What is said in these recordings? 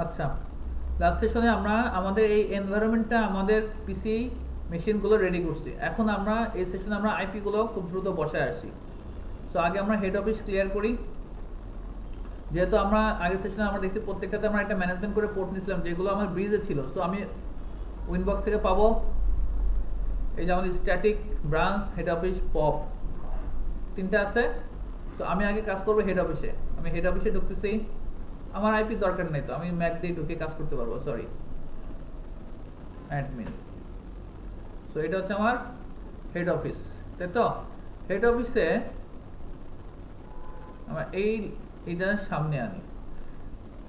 আচ্ছা, লাস্ট সেশনে আমরা আমাদের এই এনভায়রনমেন্টটা আমাদের পিসি মেশিনগুলো রেডি করছি। এখন আমরা এই সেশনে আমরা আইপি গুলো খুব দ্রুত বসায় আসি। তো আগে আমরা হেড অফিস ক্লিয়ার করি। যেহেতু আমরা আগের সেশনে আমরা দেখছি প্রত্যেকটাতে আমরা একটা ম্যানেজমেন্ট করে পোর্ট নিয়েছিলাম যেগুলো আমার ব্রিজে ছিল। তো আমি উইনবক্স থেকে পাবো এই যে আমাদের static, branch, head office, pop তিনটা আছে। তো আমি আগে কাজ করবো হেড অফিসে। আমি হেড অফিসে ঢুকতেছি। আমার আইপি দরকার নেই, তো আমি ম্যাক দিয়ে ঢুকে কাজ করতে পারবো। Sorry, admin. তো এটা হচ্ছে আমার হেড অফিস, তাই তো? হেড অফিসে আমরা এইটা সামনে আনি।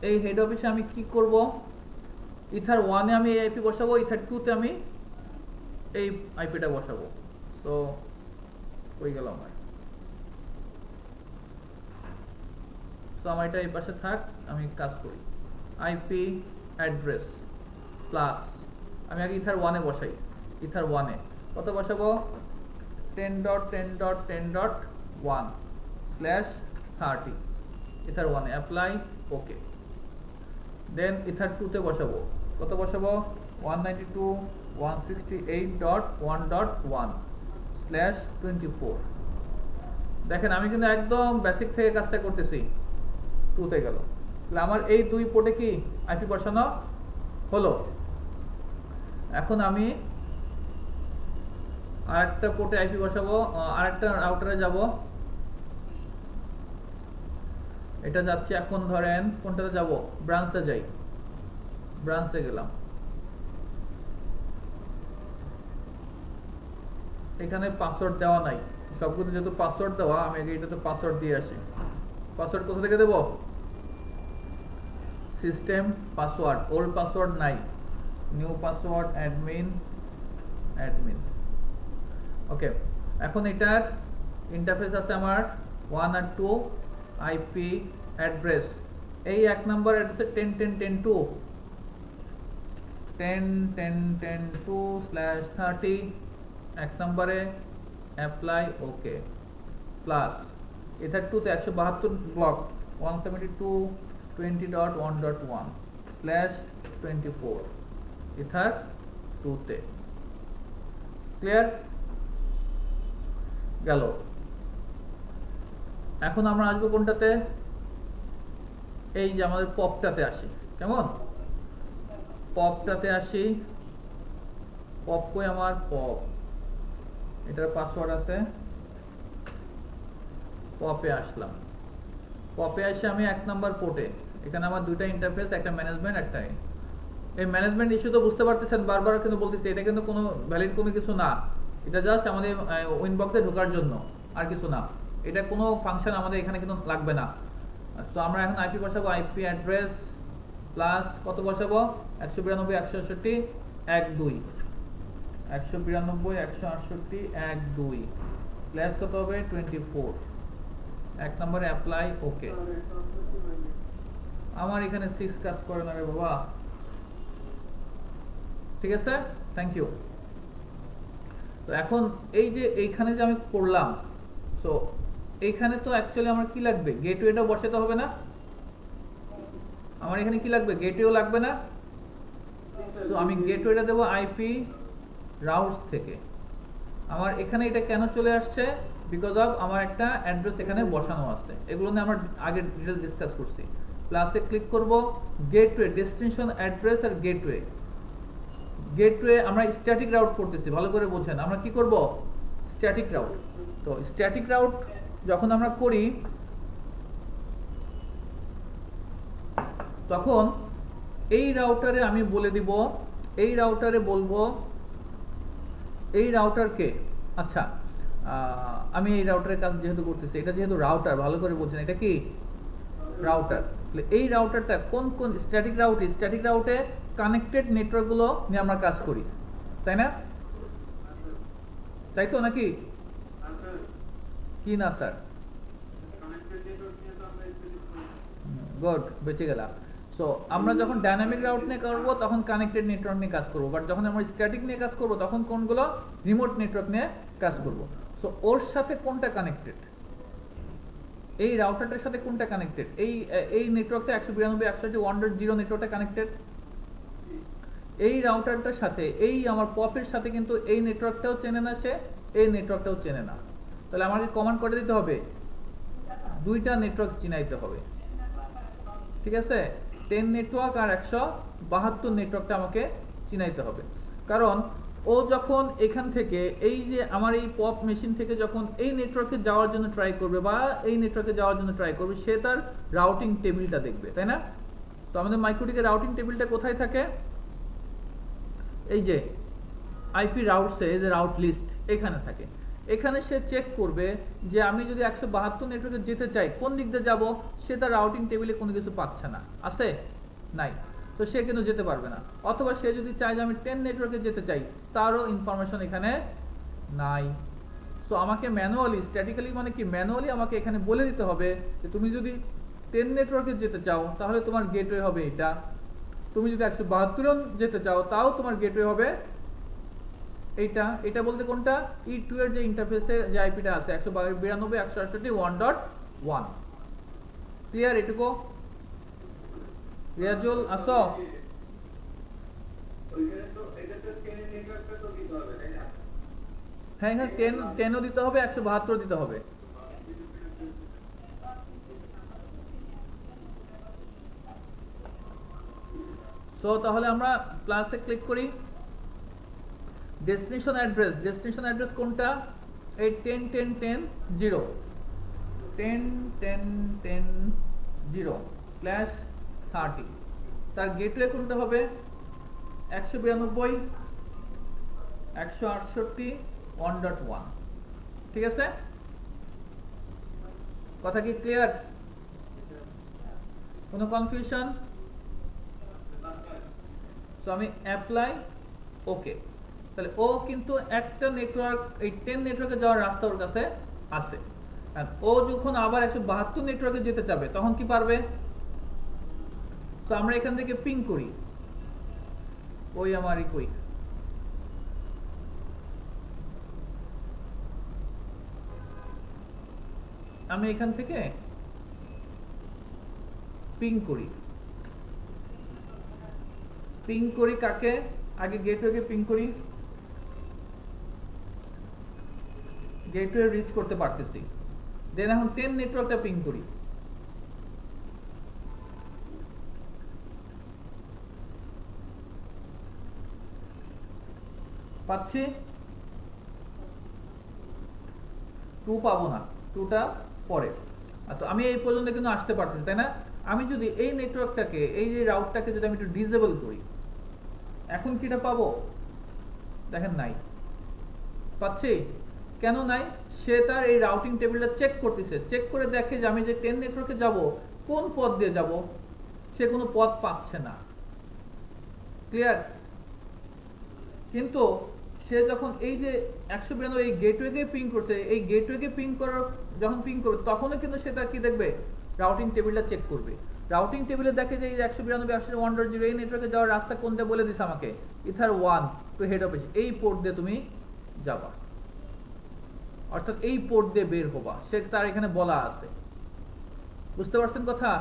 এই হেড অফিসে আমি কি করব? ইথার 1-এ আমি এই আইপি বসাবো, ইথার 2-তে আমি এই আইপিটা বসাবো। তো হয়ে গেল আমার। তো আমার এটা এই পাশে থাক, আমি কাজ করি। আইপি অ্যাড্রেস প্লাস আমি আগে ইথার 1-এ বসাই। ইথার 1-এ কত বসাবো? 10.10.10.1/30 ইথার 1-এ অ্যাপ্লাই, ওকে। দেন ইথার 2-তে বসাবো। কত বসাবো? 192.168.1.1/24। দেখেন আমি কিন্তু একদম বেসিক থেকে কাজটা করতেছি। 2-তে গেল, তাহলে আমার এই দুই পোর্টে কি আইপি বসানো হলো। এখন আমি আরেকটা পোর্টে আইপি বসাবো, আরেকটা রাউটারে যাব। এটা যাচ্ছে এখন, ধরেন কোনটাতে যাব? ব্রাঞ্চে যাই। ব্রাঞ্চে গেলাম। এখানে পাসওয়ার্ড দেওয়া নাই, সবগুলো যেহেতু পাসওয়ার্ড দেওয়া, আমি এটাতে পাসওয়ার্ড দিয়ে আসি। পাসওয়ার্ড কোথা থেকে দেব? সিস্টেম পাসওয়ার্ড, ওল্ড পাসওয়ার্ড নাই, নিউ পাসওয়ার্ড, অ্যাডমিন অ্যাডমিন। ওকে, এখন এটার ইন্টারফেস আছে আমার 1 আর 2। আইপি অ্যাড্রেস, এই এক নাম্বার অ্যাড্রেসে 10.10.10.10.10.2/30 এক নম্বরে অ্যাপ্লাই, ওকে। প্লাস এটার 2-তে 172 ব্লক 172.20.1.1/24 এটার 2-তে। ক্লিয়ার গেল। এখন আমরা আসবো কোনটাতে? এই যে আমাদের পপটাতে আসি। কেমন? পপটাতে আসি। পপ কই আমার? পপ, এটার পাসওয়ার্ড আছে। পপে আসলাম। পপে এসে আমি 1 নাম্বার পোর্টে, এখানে আমার দুইটা ইন্টারফেস, একটা ম্যানেজমেন্ট, একটা এই ম্যানেজমেন্ট ইস্যু তো বুঝতে পারতেছেন, বারবার কিন্তু বলতেছি এটা কিন্তু কোনো ভ্যালিড কোনো কিছু না। এটা জাস্ট আমাদের উইনবক্সে ঢোকার জন্য, আর কিছু না। এটা কোনো ফাংশন আমাদের এখানে কিন্তু লাগবে না। তো আমরা এখন আইপি বসাবো। আইপি অ্যাড্রেস প্লাস কত বসাবো? 192.168.1.2 192.168.1.2 প্লাস কত হবে? 24 এক নম্বরে অ্যাপ্লাই, ওকে। আমার এখানে 6 কাজ করে না রে বাবা। ঠিক আছে, থ্যাংক ইউ। তো এখন এই যে এইখানে যে আমি করলাম, তো এইখানে তো অ্যাকচুয়ালি আমার কি লাগবে? গেটওয়েটা বসাতে হবে না? আমার এখানে কি লাগবে? গেটওয়েও লাগবে না? তো আমি গেটওয়েটা দেবো আইপি রাউটস থেকে। আমার এখানে এটা কেন চলে আসছে? বিকজ অফ আমার একটা অ্যাড্রেস এখানে বসানো আছে। এগুলো নিয়ে আমরা আগে ডিটেইলস ডিসকাস করছি। প্লাসে ক্লিক করব, গেটওয়ে, ডেস্টিনেশন অ্যাড্রেস আর গেটওয়ে। গেটওয়ে আমরা স্ট্যাটিক রাউট করতেছি, ভালো করে বোঝেন। আমরা কি করব? Static route. তো স্ট্যাটিক রাউট যখন আমরা করি, তখন এই রাউটারে আমি বলে দিব, এই রাউটারে বলবো এই রাউটারকে, আচ্ছা আমি এই রাউটারের কাজ যেহেতু করতেছি, এটা যেহেতু রাউটার, ভালো করে বলছেন, এটা কি রাউটার। এই রাউটারটা কোন কোন স্ট্যাটিক রাউটে? স্ট্যাটিক রাউটে কানেক্টেড নেটওয়ার্ক গুলো নিয়ে আমরা কাজ করি, তাই না? তাই তো নাকি? কি না স্যার? গুড, বেঁচে গেলাম। সো আমরা যখন ডাইনামিক রাউট নিয়ে করব তখন কানেক্টেড নেটওয়ার্ক নিয়ে কাজ করব, বাট যখন আমরা স্ট্যাটিক নিয়ে কাজ করব তখন কোনগুলো? রিমোট নেটওয়ার্ক নিয়ে কাজ করব। সো ওর সাথে কোনটা কানেক্টেড? এই রাউটারটার সাথে কোনটা কানেক্টেড? এই নেটওয়ার্কটা 192.168.1.0 নেটওয়ার্কটা কানেক্টেড। এই রাউটারটার সাথে এই আমার পপের সাথে কিন্তু এই নেটওয়ার্কটাও চেনে না সে, এই নেটওয়ার্কটাও চেনে না। তাহলে আমাকে কমান্ড করে দিতে হবে, দুইটা নেটওয়ার্ক চিনাইতে হবে। ঠিক আছে, 10 নেটওয়ার্ক আর 172 নেটওয়ার্কটা আমাকে চিনাইতে হবে। কারণ ও যখন এখান থেকে এই যে আমার এই পপ মেশিন থেকে যখন এই নেটওয়ার্কে যাওয়ার জন্য ট্রাই করবে বা এই নেটওয়ার্কে যাওয়ার জন্য ট্রাই করবে, সে তার রাউটিং টেবিলটা দেখবে, তাই না? তো আমাদের মাইক্রোটিকের রাউটিং টেবিলটা কোথায় থাকে? এই যে আইপি রাউটসে যে রাউট লিস্ট এখানে থাকে। এখানে সে চেক করবে যে আমি যদি 172 নেটওয়ার্কে যেতে চাই কোন দিক দিয়ে যাব, সে তার রাউটিং টেবিলে কোনো কিছু পাচ্ছে না, আছে নাই, তো সে কিন্তু যেতে পারবে না। অথবা সে যদি চায় যে আমি 10 নেটওয়ার্কে যেতে চাই, তারও ইনফরমেশন এখানে নাই। সো আমাকে ম্যানুয়ালি, স্ট্যাটিক্যালি মানে কি, ম্যানুয়ালি আমাকে এখানে বলে দিতে হবে যে তুমি যদি 10 নেটওয়ার্কে যেতে চাও তাহলে তোমার গেটওয়ে হবে এটা, তুমি যদি 172 যেতে চাও তাও তোমার গেটওয়ে হবে এইটা। এটা বলতে কোনটা? E2 এর যে ইন্টারফেসে যে আইপিটা আছে 192.168.1.1। ক্লিয়ার এটুকু? রিয়াজুল আসো। হ্যাঁ হ্যাঁ, 10ও দিতে হবে, 172 দিতে হবে। সো তাহলে আমরা প্লাসে ক্লিক করি। ডেস্টিনেশন অ্যাড্রেস কোনটা? এই 10.10.10.0 10.10.10/30। তার গেটওয়ে কোনটা হবে? 192.168.1.1। ঠিক আছে, কথা কি ক্লিয়ার? কোনো কনফিউশন? তো আমি অ্যাপ্লাই, ওকে। তাহলে ও কিন্তু একটা নেটওয়ার্ক, এই 10 নেটওয়ার্কে যাওয়ার রাস্তা ওর কাছে আছে। আর ও যখন আবার 172 নেটওয়ার্কে যেতে চাবে তখন কি পারবে? তো আমরা এখান থেকে পিং করি, ওই আমারই কই, আমি এখান থেকে পিং করি কাকে? আগে গেটওয়েকে পিং করি, গেটওয়ে রিচ করতে পারতেছি, দেন এখন 10 নেটওয়ার্কটা পিং করি। পাচ্ছি? 2 পাবো না, 2টা পরে। আচ্ছা, আমি এই পর্যন্ত কিন্তু আসতে পারতেছি, তাই না? আমি যদি এই নেটওয়ার্কটাকে, এই যে রাউটটাকে যদি আমি একটু ডিসেবল করি, এখন কিটা পাবো? দেখেন নাই, পাচ্ছি? কেন নাই? সে তার এই রাউটিং টেবিলটা চেক করতেছে, চেক করে দেখে যে আমি যে 10 নেটওয়ার্কে যাব কোন পথ দিয়ে যাব, সে কোনো পথ পাচ্ছে না। ক্লিয়ার? কিন্তু সে যখন এই যে 192 এই গেটওয়েকে পিং করছে, এই গেটওয়েকে পিং করার যখন পিং করবে তখনও কিন্তু সে তার কি দেখবে? রাউটিং টেবিলটা চেক করবে। রাউটিং টেবিলে দেখে যে এই 192.168.1.0 এই নেটওয়ার্কে যাওয়ার রাস্তা কোনটা বলে দিছে আমাকে, ইথার 1 টু হেড অফিস, এই পোর্ট দিয়ে তুমি যাবা, অর্থাৎ এই পোর্ট দিয়ে বের হবা, সে তার এখানে বলা আছে। বুঝতে পারছেন কথা?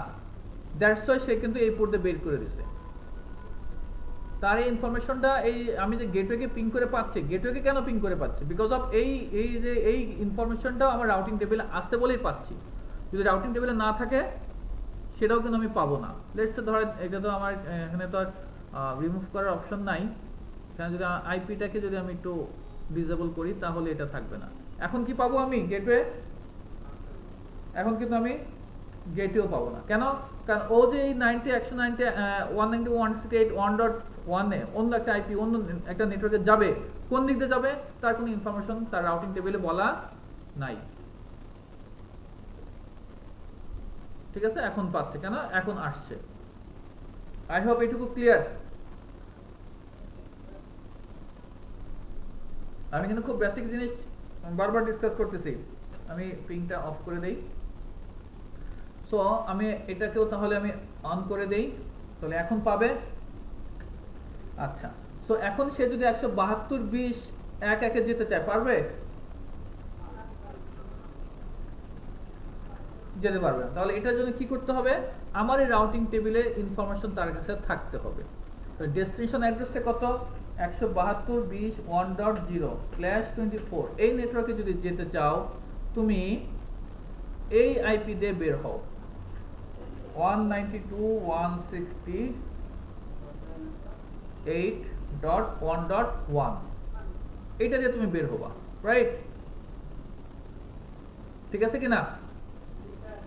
দ্যাটস ওয়াই সে কিন্তু এই পোর্ট দিয়ে বের করে দিছে। তার এই ইনফরমেশনটা, এই আমি যে গেটওয়েকে পিং করে পাচ্ছি, গেটওয়েকে কেন পিং করে পাচ্ছি? বিকজ অফ এই যে এই ইনফরমেশনটা আমার রাউটিং টেবিলে আসছে বলেই পাচ্ছি। যদি রাউটিং টেবিলে না থাকে সেটাও কিন্তু আমি পাবো না। লেটস সে ধরেন এটা তো আমার এখানে তো আর রিমুভ করার অপশন নাই, এখানে যদি আইপিটাকে যদি আমি একটু ডিসেবল করি তাহলে এটা থাকবে না। এখন কি পাবো আমি? গেটওয়ে। এখন কিন্তু আমি গেটওয়েও পাবো না। কেন? কারণ ও যে এই 191.168.1.1 এ অন্য একটা আইপি, অন্য একটা নেটওয়ার্কে যাবে, কোন দিক দিয়ে যাবে তার কোনো ইনফরমেশন তার রাউটিং টেবিলে বলা নাই। ঠিক আছে, এখন পাচ্ছে, কেন? এখন আসছে। আই হোপ এটুকু ক্লিয়ার। আমি কিন্তু খুব বেসিক জিনিস বারবার ডিসকাস করতেছি। আমি পিংটা অফ করে দেই। সো আমি এটাকেও তাহলে আমি অন করে দেই, তাহলে এখন পাবে। আচ্ছা, সো এখন সে যদি 172.20.1.1 যেতে চায় পারবে? যেতে পারবে না। তাহলে এটার জন্য কি করতে হবে, আমার এই রাউটিং টেবিলে ইনফরমেশন তার কাছে থাকতে হবে। তো ডেস্টিনেশন অ্যাড্রেসটা কত, 172.1.0/24। এই নেটওয়ার্কে যদি যেতে চাও তুমি এই আইপি দিয়ে বের হও, 192.168.1.1, এটা দিয়ে তুমি বের হবা, রাইট? ঠিক আছে কিনা?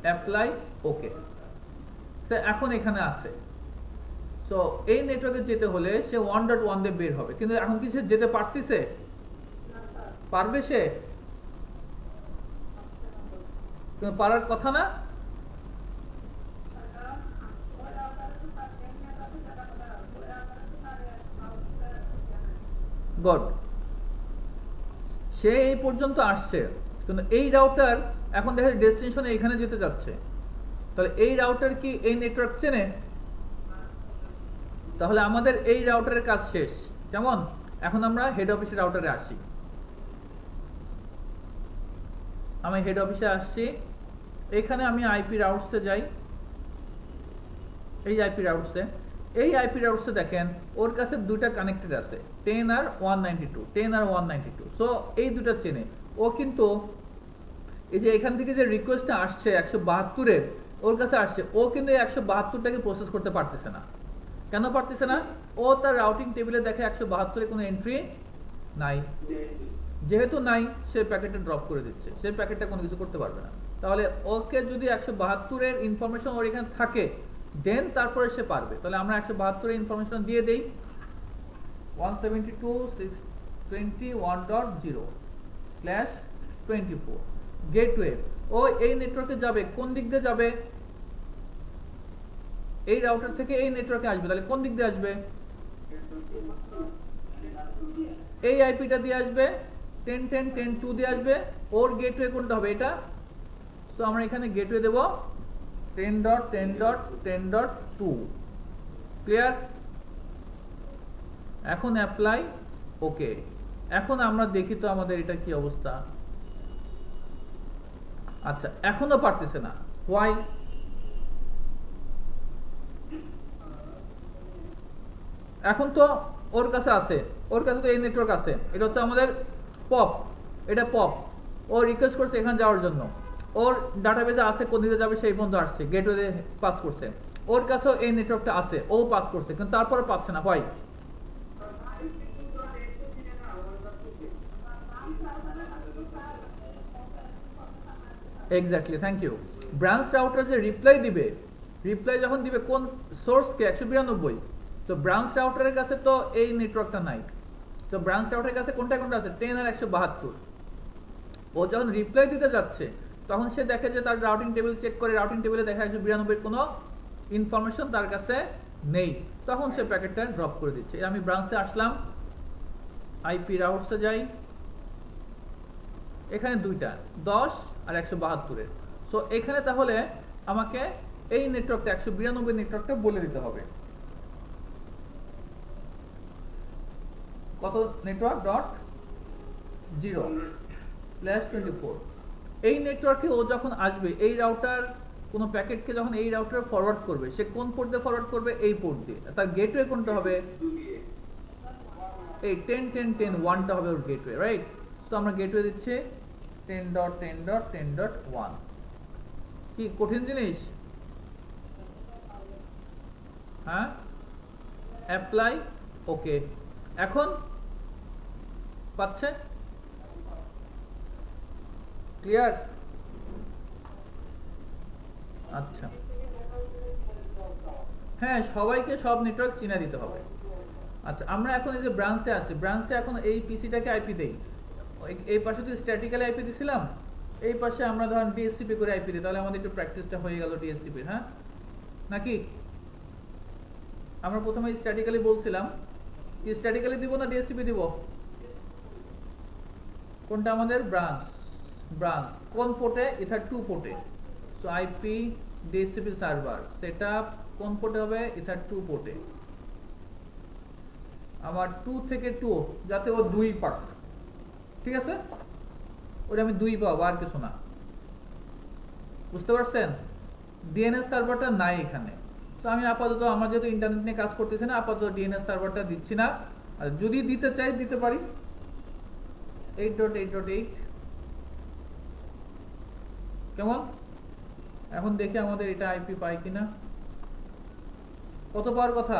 অ্যাপ্লাই, ওকে। এখন এখানে আছে, সো এই নেটওয়ার্কে যেতে হলে সে 1.1 দিয়ে বের হবে, কিন্তু এখন কি সে যেতে পারতেছে? পারবে সে? কিন্তু পারার কথা না। গুড, সে এই পর্যন্ত আসছে, কিন্তু এই রাউটার এখন দেখা যায় ডেস্টিনেশনে এখানে যেতে যাচ্ছে। তাহলে এই রাউটার কি এই নেটওয়ার্ক চেনে? তাহলে আমাদের এই রাউটারের কাজ শেষ। কেমন? এখন আমরা হেড অফিসের রাউটারে আসি। আমি হেড অফিসে আসছি, এখানে আমি আইপি রাউটসে যাই, এই আইপি রাউটসে, এই আইপি রাউটসে দেখেন ওর কাছে দুইটা কানেক্টেড আছে, 10 আর 192। সো এই দুটা চেনে ও, কিন্তু এই যে এখান থেকে যে রিকোয়েস্টটা আসছে 172-এর ওর কাছে আসছে, ও কিন্তু এই 172টাকে প্রসেস করতে পারতেছে না। কেন পারতেছে না? ও তার রাউটিং টেবিলে দেখে 172-এ কোনো এন্ট্রি নাই, যেহেতু নাই সে প্যাকেটটা ড্রপ করে দিচ্ছে, সে প্যাকেটটা কোনো কিছু করতে পারবে না। তাহলে ওকে যদি 172-এর ইনফরমেশন ওর এখানে থাকে দেন তারপরে সে পারবে। তাহলে আমরা 172-এর ইনফরমেশন দিয়ে দেই, 172.1.0/24 গেটওয়ে। ও এই নেটওয়ার্কে যাবে, কোন দিক দিয়ে যাবে? এই রাউটার থেকে এই নেটওয়ার্কে আসবে, তাহলে কোন দিক দিয়ে আসবে? এই আইপিটা দিয়ে আসবে, 10.10.10.2 দিয়ে আসবে। ওর গেটওয়ে কোনটা হবে? এটা। তো আমরা এখানে গেটওয়ে দেব 10.10.10.2। ক্লিয়ার? এখন অ্যাপ্লাই, ওকে। এখন আমরা দেখি তো আমাদের এটা কি অবস্থা। আচ্ছা, এখনো পারতেছে না, হোয়াই? এখন তো ওর কাছে আছে, ওর কাছে তো এই নেটওয়ার্ক আছে, এটা হচ্ছে আমাদের পপ, এটা পপ। ও রিকোয়েস্ট করছে এখানে যাওয়ার জন্য, ওর ডাটাবেজে আছে কোন দিকে যাবে সেই পর্যন্ত আসছে, গেটওয়ে পাস করছে, ওর কাছেও এই নেটওয়ার্কটা আছে, ও পাস করছে, কিন্তু তারপরে পাচ্ছে না, why? Exactly, thank you. Branch router যে রিপ্লাই দিবে, রিপ্লাই যখন দিবে কোন সোর্সকে, 192, তো ব্রাঞ্চ রাউটারের কাছে তো এই নেটওয়ার্কটা নাই। তো ব্রাঞ্চ রাউটারের কাছে কোনটা কোনটা আছে? 10 আর 172। ও যখন রিপ্লাই দিতে যাচ্ছে তখন সে দেখে যে তার রাউটিং টেবিল চেক করে, রাউটিং টেবিলে দেখা 192 কোনো ইনফরমেশন তার কাছে নেই, তখন সে প্যাকেটটা ড্রপ করে দিচ্ছে। আমি ব্রাঞ্চে আসলাম, আইপি রাউটসে যাই, এখানে দুইটা 10 আর 172-এর। সো এখানে তাহলে আমাকে এই নেটওয়ার্কটা 192 নেটওয়ার্কটা বলে দিতে হবে। কত নেটওয়ার্ক? .0/24। এই নেটওয়ার্কে ও যখন আসবে, এই রাউটার কোনো প্যাকেটকে যখন এই রাউটারে ফরওয়ার্ড করবে, সে কোন পোর্ট দিয়ে ফরওয়ার্ড করবে? এই পোর্ট দিয়ে। তার গেটওয়ে কোনটা হবে? এই 10.10.10.1টা হবে ওর গেটওয়ে, রাইট? তো আমরা গেটওয়ে দিচ্ছি 10.10.10.1। কি কঠিন জিনিস? হ্যাঁ, অ্যাপ্লাই, ওকে। এখন পাচ্ছে? ক্লিয়ার? আচ্ছা, হ্যাঁ, সবাইকে সব নেটওয়ার্ক চিনা দিতে হবে। আচ্ছা, আমরা এখন এই যে ব্রাঞ্চে আছি, ব্রাঞ্চে এখন এই পিসিটাকে আইপি দেই, এই পাশে তো স্ট্যাটিক্যালি আইপি দিছিলাম, এই পাশে আমরা ধরেন ডিএসসিপি করে আইপি দিই, তাহলে আমাদের একটু প্র্যাকটিসটা হয়ে গেল ডিএসসিপির, হ্যাঁ নাকি? আমরা প্রথমে স্ট্যাটিক্যালি বলছিলাম, স্ট্যাটিক্যালি দিব না ডিএসসিপি দিব? কোনটা আমাদের? ব্রাঞ্চ। ব্রাঞ্চ কোন পোর্টে? ইথার 2 পোর্টে। So IP DHCP server setup কোন পোর্টে হবে? ইথার 2 পোর্টে। আমার 2 থেকে 2 যাতে ও 2 পাক, ঠিক আছে? ওটা আমি 2 পাবো, আর কিছু না। বুঝতে পারছেন? ডিএনএস সার্ভারটা নাই এখানে। তো আমি আপাতত আমার যেহেতু ইন্টারনেট নিয়ে কাজ করতেছি না, আপাতত ডিএনএস সার্ভারটা দিচ্ছি না। আর যদি দিতে চাই দিতে পারি 8.8.8। কেমন? এখন দেখি আমাদের এটা আইপি পাই কিনা। কত পাওয়ার কথা?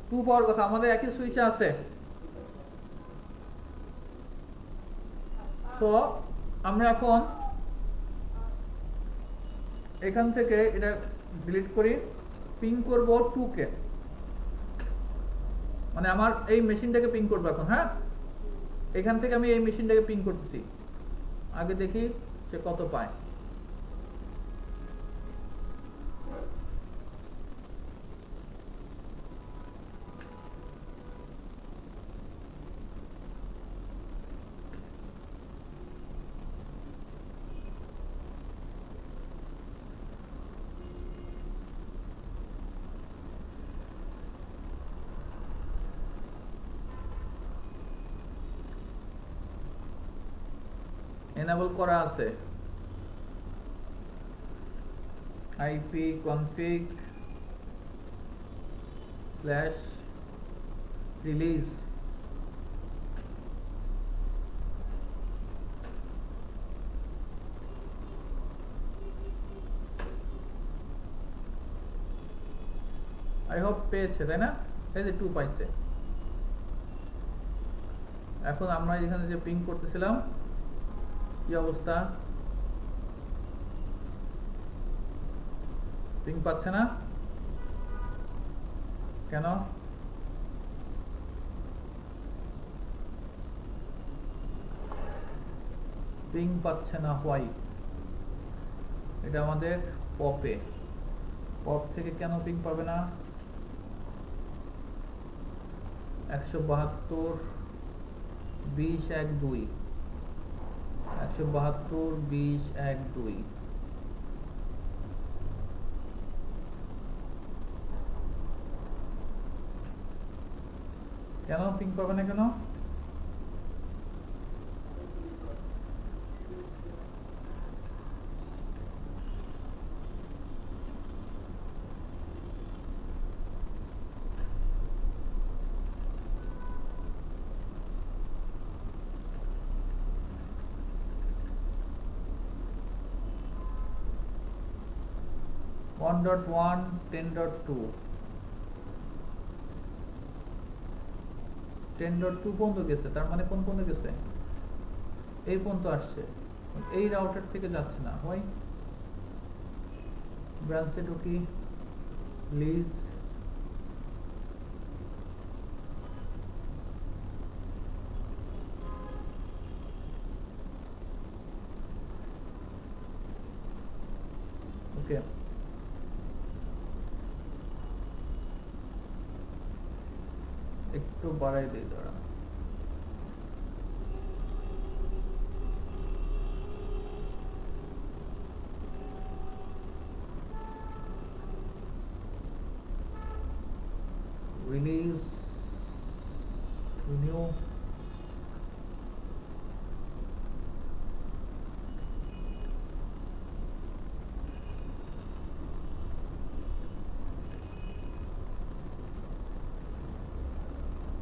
2 পাওয়ার কথা। আমাদের একই সুইচে আছে। তো আমরা এখন এখান থেকে এটা ডিলিট করি, পিং করব 2 কে, মানে আমার এই মেশিনটাকে পিং করব এখন। হ্যাঁ, এখান থেকে আমি এই মেশিনটাকে পিং করতেছি। আগে দেখি সে কত পায়। এনেবল করা আছে IP config slash release. I hope পেয়েছে, তাই না? এই যে 2 পাইছে। এখন আমরা এখানে যে পিং করতেছিলাম কি অবস্থা? পিং পাচ্ছে না কেন? পিং পাচ্ছে না হোয়াই? এটা আমাদের পপে, পপ থেকে কেন পিং পাবে না? 172.20.1.2 172.20.1.2। কেন পিং পাবে না কেন? ওয়ান ডট ওয়ান 10.2 10.2 পর্যন্ত গেছে। তার মানে কোন পর্যন্ত গেছে? এই পর্যন্ত আসছে, এই রাউটার থেকে যাচ্ছে না। হয় ব্রাঞ্চে ঢুকি, লিজ ওকে। একটু বাড়াই দিই দাঁড়া। রিলিজ রিনিউ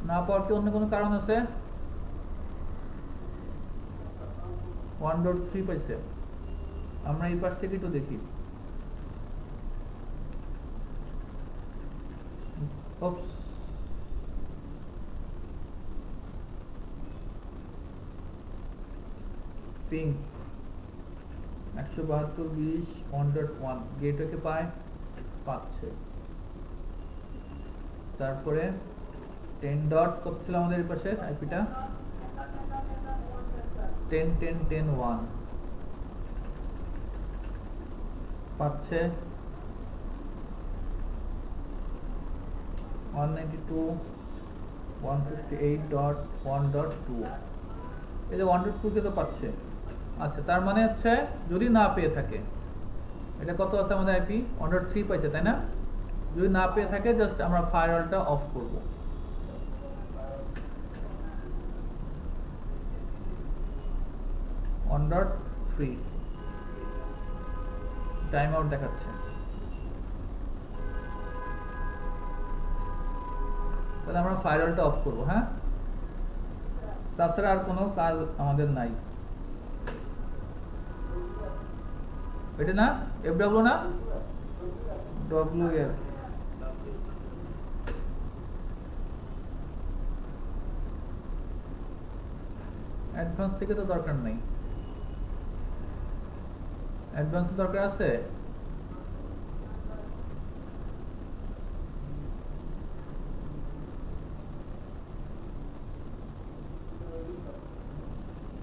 না পাওয়ার কি অন্য কোনো কারণ আছে? 1.3 পাইছে। আমরা এই পাশ থেকে একটু দেখি। পিং 172.20 1.1 গেটওয়েকে পাচ্ছে। তারপরে 10 ডট করছিল আমাদের এই পাশে আইপিটা 10.10.10.1 পাচ্ছে। 192.158.1.2 এই যে 1.2 কে তো পাচ্ছে। আচ্ছা, তার মানে হচ্ছে যদি না পেয়ে থাকে, এটা কত আছে আমাদের আইপি? 1.3 পাইছে, তাই না? যদি না পেয়ে থাকে জাস্ট আমরা ফায়ারওয়ালটা অফ করব। 1.3 টাইম আউট দেখাচ্ছে। তাহলে আমরা ফায়ারওয়ালটা অফ করবো। হ্যাঁ, তাছাড়া আর কোনো কাজ আমাদের নাই। এটা না FW না WF, অ্যাডভান্স থেকে তো দরকার নেই। অ্যাডভান্স দরকার আছে?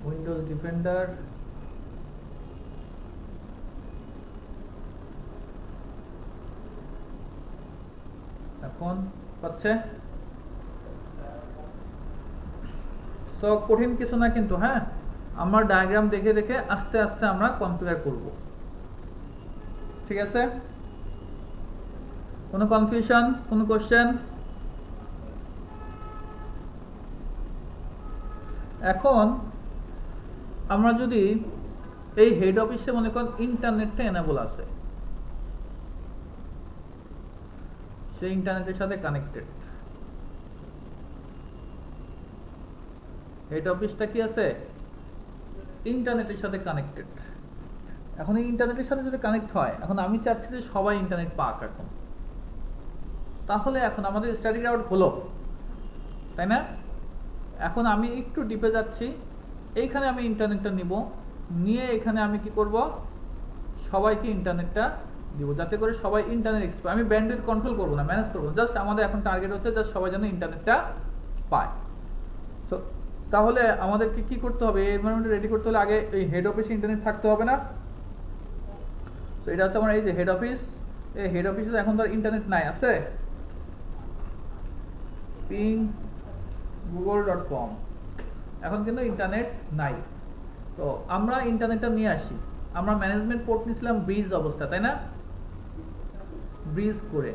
উইন্ডোজ ডিফেন্ডার, এখন পাচ্ছে। সো কঠিন কিছু না কিন্তু। হ্যাঁ, আমার ডায়াগ্রাম দেখে দেখে আস্তে আস্তে আমরা কনফিগার করব। ঠিক আছে? কোনো কনফিউশন, কোনো কোশ্চেন? এখন আমরা যদি এই হেড অফিসে মনে করেন ইন্টারনেটটা এনেবল আছে, সেই ইন্টারনেটের সাথে কানেক্টেড, হেড অফিসটা কি আছে? ইন্টারনেটের সাথে কানেক্টেড। এখন এই ইন্টারনেটের সাথে যদি কানেক্ট হয়, এখন আমি চাচ্ছি যে সবাই ইন্টারনেট পাক এখন। তাহলে এখন আমাদের স্ট্যাটিক রাউট হলো, তাই না? এখন আমি একটু ডিপে যাচ্ছি, এইখানে আমি ইন্টারনেটটা নিব, নিয়ে এখানে আমি কি করব, সবাইকে ইন্টারনেটটা দিব, যাতে করে সবাই ইন্টারনেট এক্সপ্লোর। আমি ব্যান্ডউইথ কন্ট্রোল করব না, ম্যানেজ করব, জাস্ট আমাদের এখন টার্গেট হচ্ছে জাস্ট সবাই যেন ইন্টারনেটটা পায়। তো তাহলে আমাদেরকে কি করতে হবে? এই এনভায়রনমেন্ট রেডি করতে হলে আগে এই হেড অফিসে ইন্টারনেট থাকতে হবে না? তো এটা হচ্ছে আমার এই যে হেড অফিস। এই হেড অফিসে এখন ধর ইন্টারনেট নাই, আছে ping google.com, এখন কিন্তু ইন্টারনেট নাই। তো আমরা ইন্টারনেটটা নিয়ে আসি। আমরা ম্যানেজমেন্ট পোর্ট নিয়েছিলাম ব্রিজ অবস্থা, তাই না? ব্রিজ করে,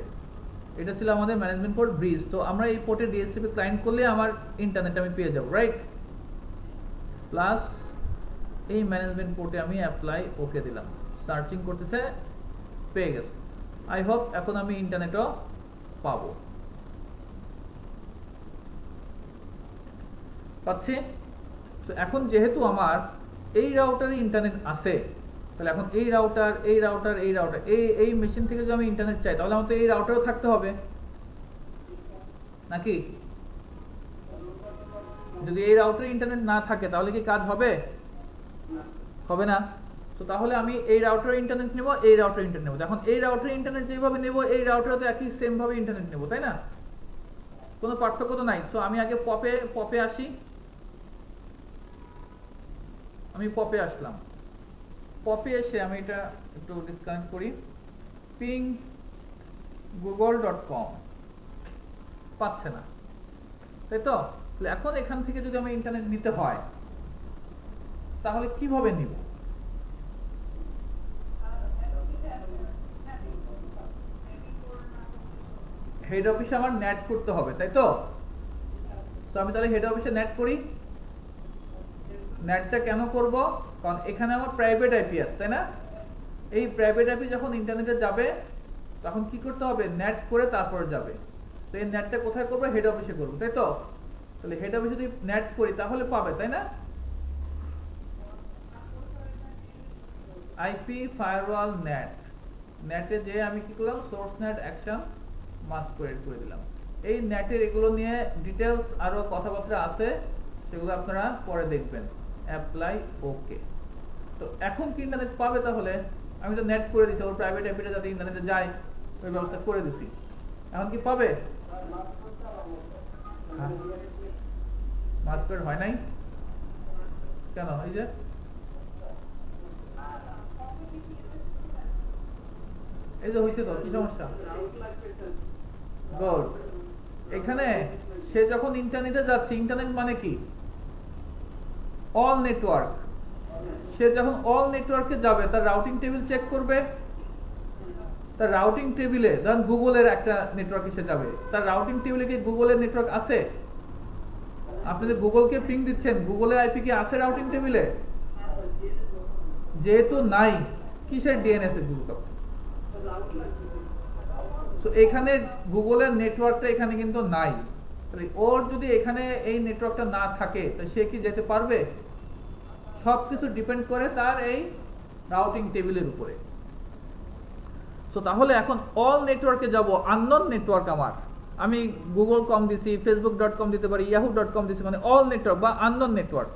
এটা ছিল আমাদের ম্যানেজমেন্ট পোর্ট ব্রিজ। তো আমরা এই পোর্টে ডিএসসিপি ক্লায়েন্ট করলে আমার ইন্টারনেট আমি পেয়ে যাব, রাইট? প্লাস এই ম্যানেজমেন্ট পোর্টে আমি অ্যাপ্লাই ওকে দিলাম, সার্চিং করতেছে, পেয়ে গেছে। আই হোপ এখন আমি ইন্টারনেটও পাবো, পাচ্ছি। তো এখন যেহেতু আমার এই রাউটারে ইন্টারনেট আছে, তাহলে এখন এই রাউটার, এই রাউটার, এই রাউটার, এই মেশিন থেকে যদি আমি ইন্টারনেট চাই, তাহলে আমার তো এই রাউটারও থাকতে হবে নাকি? যদি এই রাউটারে ইন্টারনেট না থাকে তাহলে কি কাজ হবে? হবে না। তো তাহলে আমি এই রাউটারে ইন্টারনেট নেব, এই রাউটারে ইন্টারনেট নেব। এখন এই রাউটারে ইন্টারনেট যেভাবে নেব, এই রাউটারে তো একই সেম ভাবে ইন্টারনেট নেব, তাই না? কোনো পার্থক্য তো নাই। তো আমি আগে পপে আসি, আমি পপে আসলাম। পপে এসে আমি এটা একটু ডিসকানেক্ট করি, ping google.com, পাচ্ছে না, তাই তো? এখন এখান থেকে যদি আমি ইন্টারনেট নিতে হয় তাহলে কিভাবে নিব? হেড অফিসে আমার নেট করতে হবে, তাই তো? তো আমি তাহলে হেড অফিসে নেট করি। নেটটা কেন করব? কারণ এখানে আমার প্রাইভেট আইপি আছে, তাই না? এই প্রাইভেট আইপি যখন ইন্টারনেটে যাবে তখন কি করতে হবে? নেট করে তারপরে যাবে। তো এই নেটটা কোথায় করবো? হেড অফিসে করবো, তাই তো? তাহলে হেড অফিসে যদি নেট করি তাহলে পাবে, তাই না? আইপি ফায়ারওয়াল নেট, নেটে যে আমি কি করলাম? সোর্স নেট অ্যাকশন মাস্ক করে দিলাম। এই নেটের এগুলো নিয়ে ডিটেলস আরো কথাবার্তা আছে, সেগুলো আপনারা পরে দেখবেন। Apply okay. তো এখন কি ইন্টারনেট পাবে? তাহলে আমি তো নেট করে দিচ্ছি, ওর প্রাইভেট আইপিটা যাতে ইন্টারনেটে যায় ওই ব্যবস্থা করে দিছি। এখন কি পাবে? মাস্ক করে হয় নাই কেন? এই যে হয়েছে তো, কি সমস্যা? গুড। এখানে সে যখন ইন্টারনেটে যাচ্ছে, ইন্টারনেট মানে কি? All network. সে যখন অল নেটওয়ার্কে যাবে তার রাউটিং টেবিল চেক করবে। তার রাউটিং টেবিলে ধরুন গুগলের একটা নেটওয়ার্কে সে যাবে, তার রাউটিং টেবিলে কি গুগলের নেটওয়ার্ক আছে? আপনি যে গুগলকে পিং দিচ্ছেন, গুগলের আইপি কি আছে রাউটিং টেবিলে? যেহেতু নাই, কিসের ডিএনএস এক্সিকিউট হবে? সো এখানে গুগলের নেটওয়ার্কটা এখানে কিন্তু নাই। তাহলে ওর যদি এখানে এই নেটওয়ার্কটা না থাকে তো সে কি যেতে পারবে? সবকিছু ডিপেন্ড করে তার এই রাউটিং টেবিলের উপরে। সো তাহলে এখন অল নেটওয়ার্কে যাব, আননোন নেটওয়ার্ক আমার, আমি google.com দিছি, facebook.com দিতে পারি, yahoo.com দিছি, মানে অল নেটওয়ার্ক বা আননোন নেটওয়ার্ক।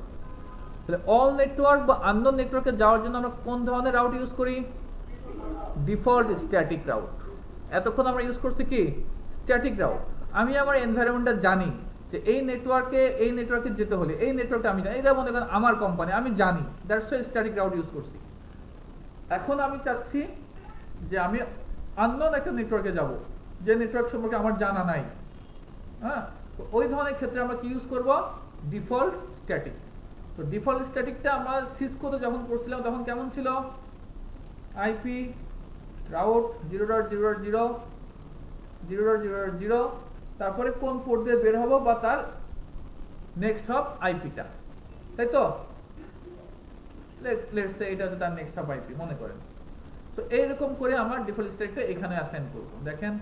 তাহলে অল নেটওয়ার্ক বা আননোন নেটওয়ার্কে যাওয়ার জন্য আমরা কোন ধরনের রাউট ইউজ করি? Default static route. এতক্ষণ আমরা ইউজ করছি কি? Static route. আমি আমার এনভায়রনমেন্টটা জানি যে এই নেটওয়ার্কে যেতে হলে এই নেটওয়ার্কটা আমি জানি, এটা মনে করেন আমার কোম্পানি, আমি জানি, that's why static route use করছি। এখন আমি চাচ্ছি যে আমি আননোন একটা নেটওয়ার্কে যাব, যে নেটওয়ার্ক সম্পর্কে আমার জানা নাই। হ্যাঁ, তো ওই ধরনের ক্ষেত্রে আমরা কি ইউজ করব? Default static. তো ডিফল্ট স্ট্যাটিকটা আমরা সিসকোতে যখন করছিলাম তখন কেমন ছিল? আইপি রাউট 0.0.0 তারপরে কোন পোর্ট দিয়ে বের হবো বা তার নেক্সট হপ আইপিটা, তাই তো? লেটস সে এটা হচ্ছে তার নেক্সট হপ আইপি মনে করেন। তো এইরকম করে আমার ডিফল্ট স্ট্যাটিকটা এখানে অ্যাসাইন করব। দেখেন,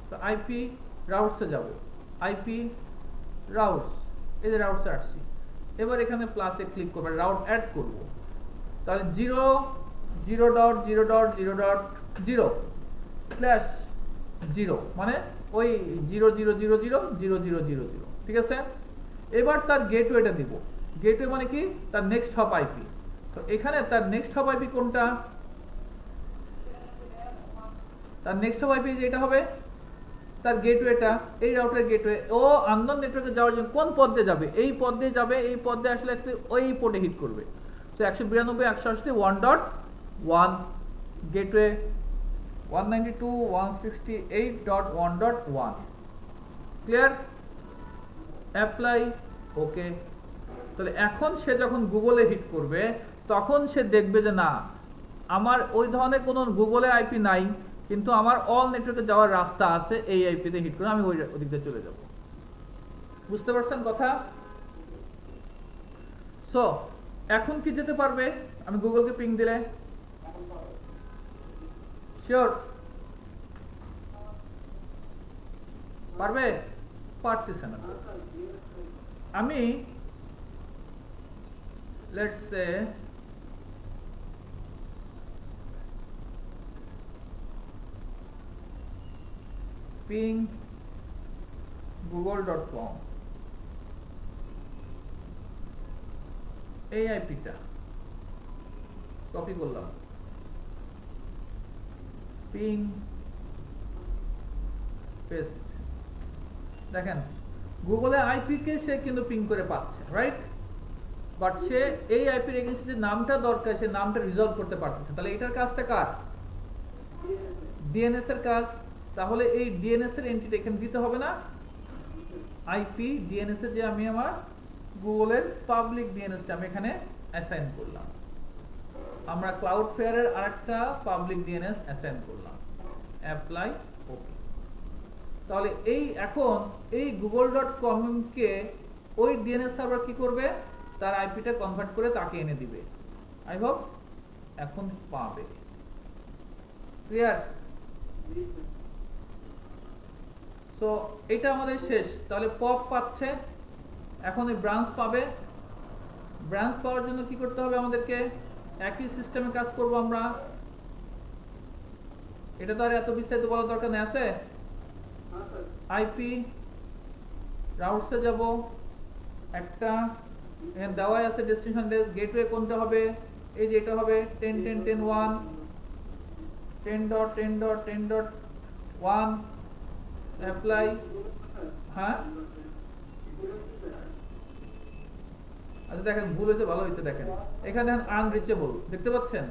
তো আইপি রাউটসে যাব, আইপি রাউটস, এই যে রাউটসে আসছি, এবার এখানে প্লাসে ক্লিক করব, রাউট অ্যাড করব। তাহলে 0.0.0.0/0 মানে ওই 0.0.0.0.0.0, ঠিক আছে? এবার তার গেটওয়েটা দিব। গেটওয়ে মানে কি? তার নেক্সট হপ আইপি। তো এখানে তার নেক্সট হপ আইপি কোনটা? তার নেক্সট হপ আইপি যেটা হবে তার গেটওয়েটা, এই রাউটার গেটওয়ে। ও আননোন নেটওয়ার্কে যাওয়ার জন্য কোন পথ দিয়ে যাবে? এই পথ দিয়ে যাবে। এই পথ দিয়ে আসলে ওই পোর্টে হিট করবে। তো 192.168.1 গেটওয়ে 192.168.1.1 ক্লিয়ার? অ্যাপ্লাই, ওকে। তাহলে এখন সে যখন গুগলে হিট করবে তখন সে দেখবে যে না, আমার ওই ধরনের কোনো গুগলে আইপি নাই, কিন্তু আমার অল নেটওয়ার্কে যাওয়ার রাস্তা আছে, এই আইপিতে হিট করে আমি ওই দিকে চলে যাব। বুঝতে পারছেন কথা? সো এখন কি যেতে পারবে আমি গুগলকে পিং দিলে? শিওর পারবে? পারতেছে না। আমি লেটস সে পিং google.com, এই আইপিটা কপি করলাম, পিং পেস্ট। দেখেন গুগলের আইপি কে সে কিন্তু পিং করে পাচ্ছে, রাইট? বাট সে এই আইপির এগেইনস্টে যে নামটা দরকার সে নামটা রিজলভ করতে পারতেছে। তাহলে এটার কাজটা কার? ডিএনএস এর কাজ। তাহলে এই ডিএনএস এর এন্ট্রিটা এখানে দিতে হবে না? আইপি ডিএনএস এর যে আমি আমার গুগলের পাবলিক ডিএনএসটা আমি এখানে অ্যাসাইন করলাম। আমরা ক্লাউডফেয়ার এর আরেকটা পাবলিক ডিএনএস অ্যাসাইন করলাম, অ্যাপ্লাই, ওকে। তাহলে এই এখন এই google.com কে ওই ডিএনএস সার্ভার কি করবে? তার আইপিটা কনভার্ট করে তাকে এনে দিবে। আই হোপ এখন পাবে। ক্লিয়ার? সো এটা আমাদের শেষ। তাহলে পপ পাচ্ছে, এখন এই ব্রাঞ্চ পাবে। ব্রাঞ্চ পাওয়ার জন্য কি করতে হবে আমাদেরকে? একই সিস্টেমে কাজ করব আমরা। এটা তো আর এত বিস্তারিত বলার দরকার নেই, আছে? আইপি রাউটসে যাব, একটা এখানে দেওয়াই আছে ডেস্টিনেশন গেটওয়ে কোনটা হবে? এই যে এটা হবে 10.10.10.1 10.10.10.1 অ্যাপ্লাই। হ্যাঁ, আচ্ছা দেখেন ভুল হয়েছে, ভালো হয়েছে। দেখেন এখানে আনরিচেবল দেখতে পাচ্ছেন,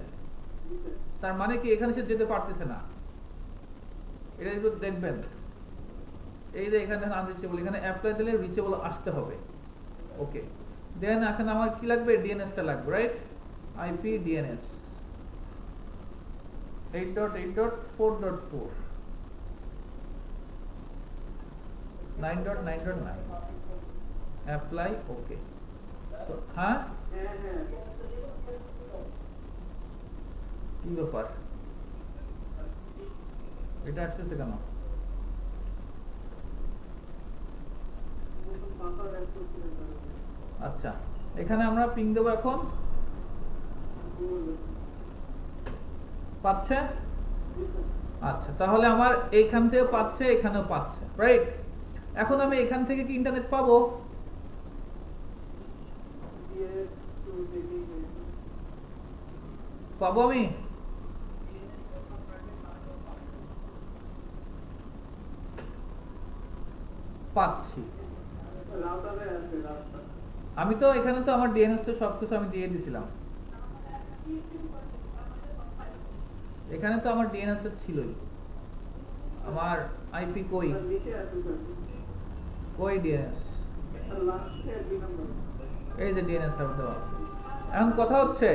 তার মানে কি এখানে সে যেতে পারতেছে না। এটা একটু দেখবেন, এই যে এখানে আনরিচেবল, এখানে অ্যাপ্লাই দিলে রিচেবল আসতে হবে। ওকে, দেন এখন আমার কি লাগবে? ডিএনএসটা লাগবে, রাইট? আইপি ডিএনএস 8.8.4.4 9.9.9 অ্যাপ্লাই, ওকে। হ্যাঁ কি ব্যাপার, এটা আসতেছে কেন? আচ্ছা, এখানে আমরা পিং দেবো এখন, পাচ্ছে? আচ্ছা, তাহলে আমার এইখান থেকে পাচ্ছে, এখানেও পাচ্ছে, রাইট? এখন আমি এখান থেকে কি ইন্টারনেট পাবো? পাবো আমি? পাচ্ছি। আমি তো এখানে তো আমার ডিএনএস তো সবকিছু আমি দিয়ে দিয়েছিলাম, এখানে তো আমার ডিএনএস ছিলই। আমার আইপি কই, কই ডিএনএস? এই যে ডিএনএস দেওয়া আছে। এখন কথা হচ্ছে,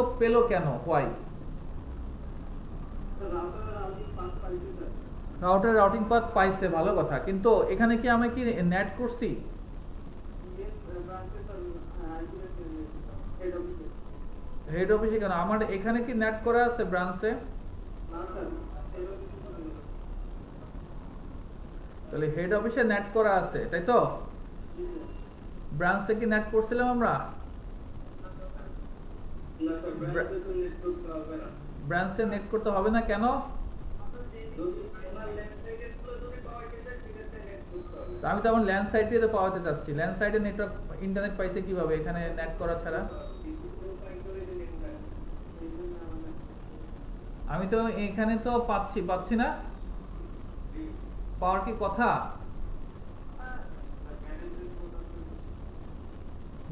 ও পেলো কেন, হোয়াই? রাউটার রাউটিং পাথ পাইছে, ভালো কথা, কিন্তু এখানে কি আমি কি নেট করছি? হেড অফিসে কেন? আমার এখানে কি নেট করা আছে ব্রাঞ্চে? তাহলে হেড অফিসে নেট করা আছে, তাই তো? ব্রাঞ্চে কি নেট করছিলাম আমরা? ব্রাঞ্চে নেট করতে হবে না কেন? আমি তো আমার ল্যান্ড সাইটে তো পাওয়াতে চাচ্ছি, ল্যান্ড সাইটে নেটওয়ার্ক ইন্টারনেট পাইছে কিভাবে এখানে নেট করা ছাড়া? আমি তো এখানে তো পাচ্ছি না, পাওয়ার কি কথা?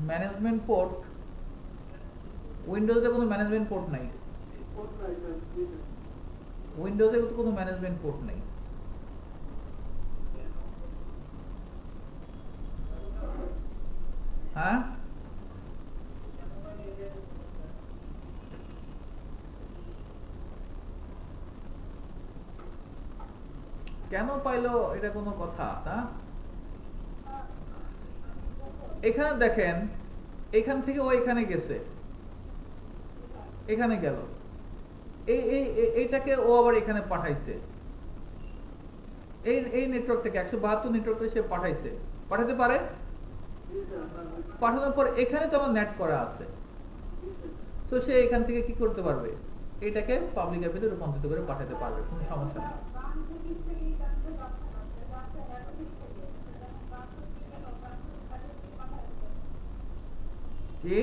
ম্যানেজমেন্ট পোর্ট, উইন্ডোজে কোনো ম্যানেজমেন্ট পোর্ট নাই, উইন্ডোজে কোনো ম্যানেজমেন্ট পোর্ট নেই। হ্যাঁ, কেন পাইলো এটা কোনো কথা? এখানে দেখেন, এখান থেকে ও এখানে গেছে, এখানে গেল, এইটাকে ও আবার এখানে পাঠাইছে, এই নেটওয়ার্ক থেকে 172 নেটওয়ার্ক থেকে সে পাঠাতে পারে। পাঠানোর পর এখানে তো আমার নেট করা আছে, তো সে এখান থেকে কি করতে পারবে? এটাকে পাবলিক আইপিতে রূপান্তরিত করে পাঠাতে পারবে, কোনো সমস্যা নেই। কি?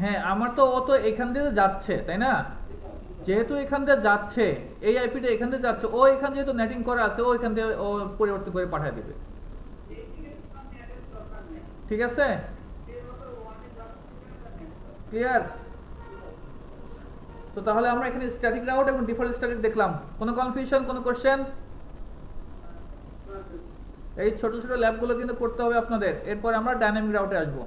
হ্যাঁ, আমার তো ও তো এখান দিয়ে যাচ্ছে, তাই না? যেহেতু এখান দিয়ে যাচ্ছে, এই আইপিটা এখান দিয়ে যাচ্ছে, ও এখান যেহেতু নেটিং করা আছে, ও এখান দিয়ে ও পরিবর্তন করে পাঠিয়ে দিবে, ঠিক আছে? ক্লিয়ার? তো তাহলে আমরা এখানে স্ট্যাটিক রাউট এবং ডিফল্ট স্ট্যাটিক দেখলাম, কোনো কনফিউশন, কোনো কোশ্চেন? এই ছোট ছোট ল্যাবগুলো কিন্তু করতে হবে আপনাদের, এরপর আমরা ডাইনামিক রাউটে আসবো।